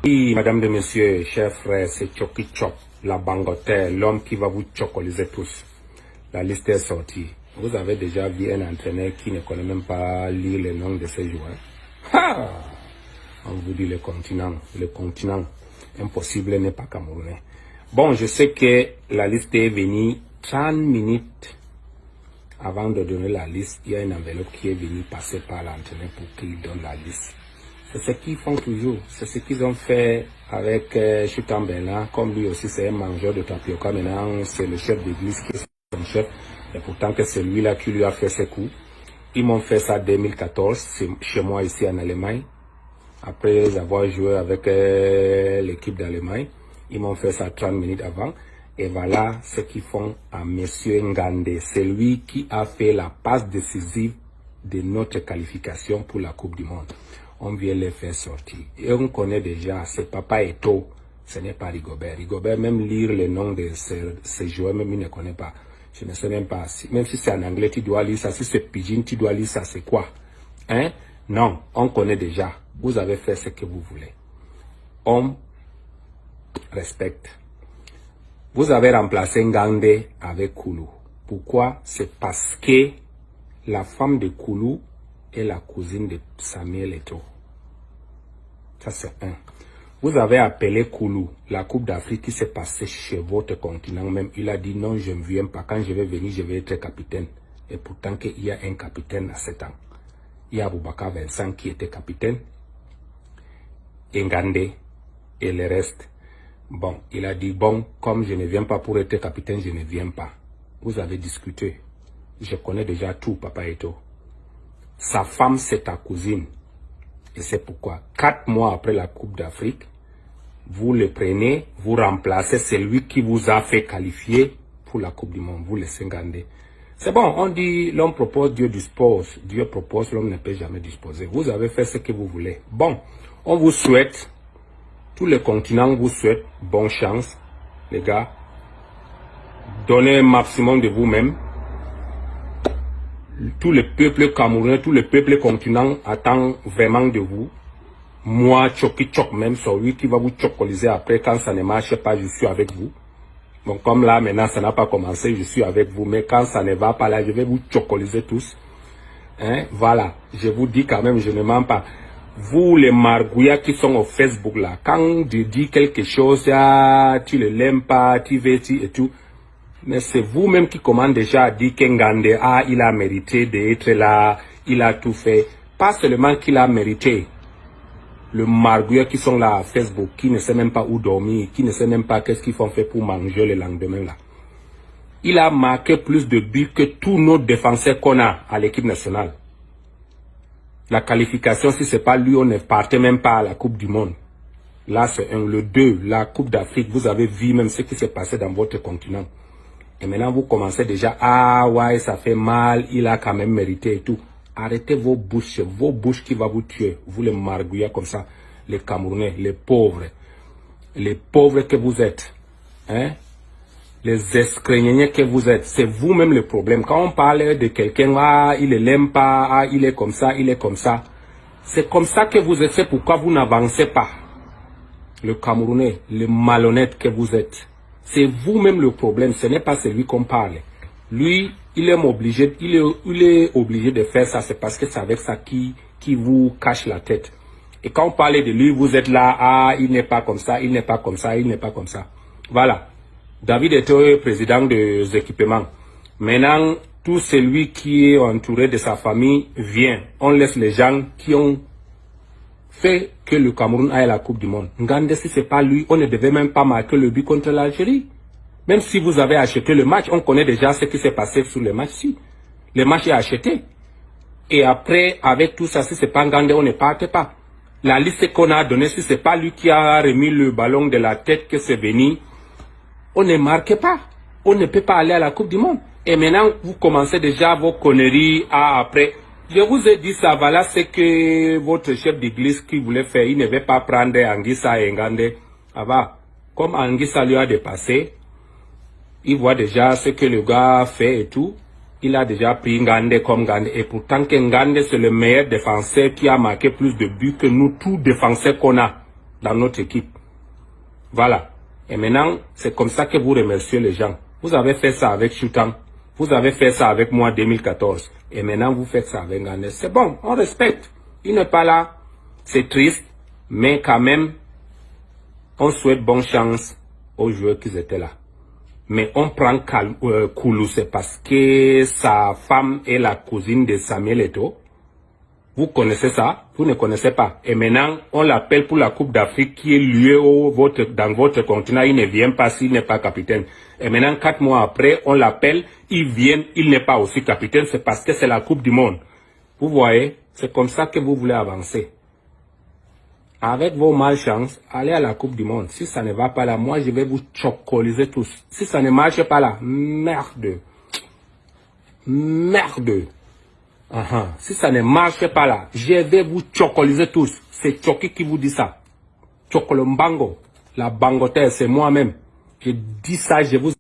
Oui, madame et messieurs, chers frères, c'est Choki Chop, la bangoteur, l'homme qui va vous chocoliser tous. La liste est sortie. Vous avez déjà vu un entraîneur qui ne connaît même pas lire les noms de ses joueurs. Ha! On vous dit le continent. Impossible n'est pas camerounais. Bon, je sais que la liste est venue 30 minutes avant de donner la liste. Il y a une enveloppe qui est venue passer par l'entraîneur pour qu'il donne la liste. C'est ce qu'ils font toujours. C'est ce qu'ils ont fait avec Chutan Bernard. Comme lui aussi, c'est un mangeur de tapioca. Maintenant, c'est le chef d'église qui est son chef. Et pourtant que c'est lui-là qui lui a fait ses coups. Ils m'ont fait ça en 2014, c'est chez moi ici en Allemagne. Après avoir joué avec l'équipe d'Allemagne, ils m'ont fait ça 30 minutes avant. Et voilà ce qu'ils font à Monsieur Ngandé. C'est lui qui a fait la passe décisive de notre qualification pour la Coupe du Monde. On vient les faire sortir. Et on connaît déjà, c'est Papa Eto'o, ce n'est pas Rigobert. Rigobert, même lire le nom de ces joueurs, même il ne connaît pas. Je ne sais même pas. Même si c'est en anglais, tu dois lire ça. Si c'est pidgin, tu dois lire ça. C'est quoi? Hein? Non, on connaît déjà. Vous avez fait ce que vous voulez. On respecte. Vous avez remplacé Ngandé avec Koulou. Pourquoi? C'est parce que la femme de Koulou est la cousine de Samuel Eto'o. Ça, c'est un. Vous avez appelé Koulou, la Coupe d'Afrique qui s'est passée chez votre continent même. Il a dit non, je ne viens pas. Quand je vais venir, je vais être capitaine. Et pourtant qu'il y a un capitaine à 7 ans. Il y a Boubacar Vincent qui était capitaine. Ngandé et le reste. Bon, il a dit bon, comme je ne viens pas pour être capitaine, je ne viens pas. Vous avez discuté. Je connais déjà tout, Papa Eto'o. Sa femme, c'est ta cousine. Et c'est pourquoi, 4 mois après la Coupe d'Afrique, vous le prenez, vous remplacez celui qui vous a fait qualifier pour la Coupe du Monde. Vous laissez Ngandé. C'est bon, on dit l'homme propose, Dieu dispose. Dieu propose, l'homme ne peut jamais disposer. Vous avez fait ce que vous voulez. Bon, on vous souhaite, tout le continent vous souhaite bonne chance, les gars. Donnez un maximum de vous-même. Tout le peuple camerounais, tout le peuple continent attend vraiment de vous. Moi, Choki Chok même, celui qui va vous chocoliser après quand ça ne marche pas, je suis avec vous. Bon, comme là, maintenant, ça n'a pas commencé, je suis avec vous. Mais quand ça ne va pas là, je vais vous chocoliser tous. Hein? Voilà, je vous dis quand même, je ne mens pas. Vous, les margouillas qui sont au Facebook là, quand je dis quelque chose, tu ne l'aimes pas, tu veux, et tout. Mais c'est vous-même qui commencez déjà à dire qu'Ngandé, il a mérité d'être là, il a tout fait. Pas seulement qu'il a mérité. Le margouillat qui sont là à Facebook, qui ne sait même pas où dormir, qui ne sait même pas qu'est-ce qu'ils font fait pour manger le lendemain là. Il a marqué plus de buts que tous nos défenseurs qu'on a à l'équipe nationale. La qualification, si ce n'est pas lui, on ne partait même pas à la Coupe du Monde. Là, c'est un. Le 2, la Coupe d'Afrique, vous avez vu même ce qui s'est passé dans votre continent. Et maintenant, vous commencez déjà, ouais, ça fait mal, il a quand même mérité et tout. Arrêtez vos bouches qui vont vous tuer. Vous les margouillards comme ça, les Camerounais, les pauvres que vous êtes. Hein? Les escréniens que vous êtes. C'est vous-même le problème. Quand on parle de quelqu'un, il ne l'aime pas, il est comme ça, il est comme ça. C'est comme ça que vous êtes, c'est pourquoi vous n'avancez pas. Le Camerounais, le malhonnête que vous êtes. C'est vous-même le problème, ce n'est pas celui qu'on parle. Lui, il est obligé de faire ça, c'est parce que c'est avec ça qui vous cache la tête. Et quand on parle de lui, vous êtes là, il n'est pas comme ça, il n'est pas comme ça, il n'est pas comme ça. Voilà. David était président des équipements. Maintenant, tout celui qui est entouré de sa famille vient. On laisse les gens qui ont fait que le Cameroun aille à la Coupe du Monde. Ngandé, si ce n'est pas lui, on ne devait même pas marquer le but contre l'Algérie. Même si vous avez acheté le match, on connaît déjà ce qui s'est passé sur le match-ci. Le match est acheté. Et après, avec tout ça, si ce n'est pas Ngandé, on ne parte pas. La liste qu'on a donnée, si ce n'est pas lui qui a remis le ballon de la tête que c'est venu, on ne marque pas. On ne peut pas aller à la Coupe du Monde. Et maintenant, vous commencez déjà vos conneries après. Je vous ai dit ça, voilà ce que votre chef d'église qui voulait faire. Il ne veut pas prendre Anguissa et Ngandé. Comme Anguissa lui a dépassé, il voit déjà ce que le gars fait et tout. Il a déjà pris Ngandé comme Ngandé. Et pourtant Ngandé, c'est le meilleur défenseur qui a marqué plus de buts que nous, tous défenseurs qu'on a. dans notre équipe. Voilà. Et maintenant, c'est comme ça que vous remerciez les gens. Vous avez fait ça avec Choutan. Vous avez fait ça avec moi en 2014. Et maintenant, vous faites ça avec Ganes. C'est bon, on respecte. Il n'est pas là. C'est triste. Mais quand même, on souhaite bonne chance aux joueurs qui étaient là. Mais on prend Koulou, c'est parce que sa femme est la cousine de Samuel Eto'o. Vous connaissez ça? Vous ne connaissez pas. Et maintenant, on l'appelle pour la Coupe d'Afrique qui est lieu dans votre continent. Il ne vient pas s'il n'est pas capitaine. Et maintenant, 4 mois après, on l'appelle, il vient, il n'est pas aussi capitaine. C'est parce que c'est la Coupe du Monde. Vous voyez, c'est comme ça que vous voulez avancer. Avec vos malchances, allez à la Coupe du Monde. Si ça ne va pas là, moi, je vais vous chocoliser tous. Si ça ne marche pas là, merde. Merde. Si ça ne marche pas là, je vais vous chocoliser tous. C'est Choki qui vous dit ça. Chocolombango. La bangotaire, c'est moi-même. Je dis ça, je vous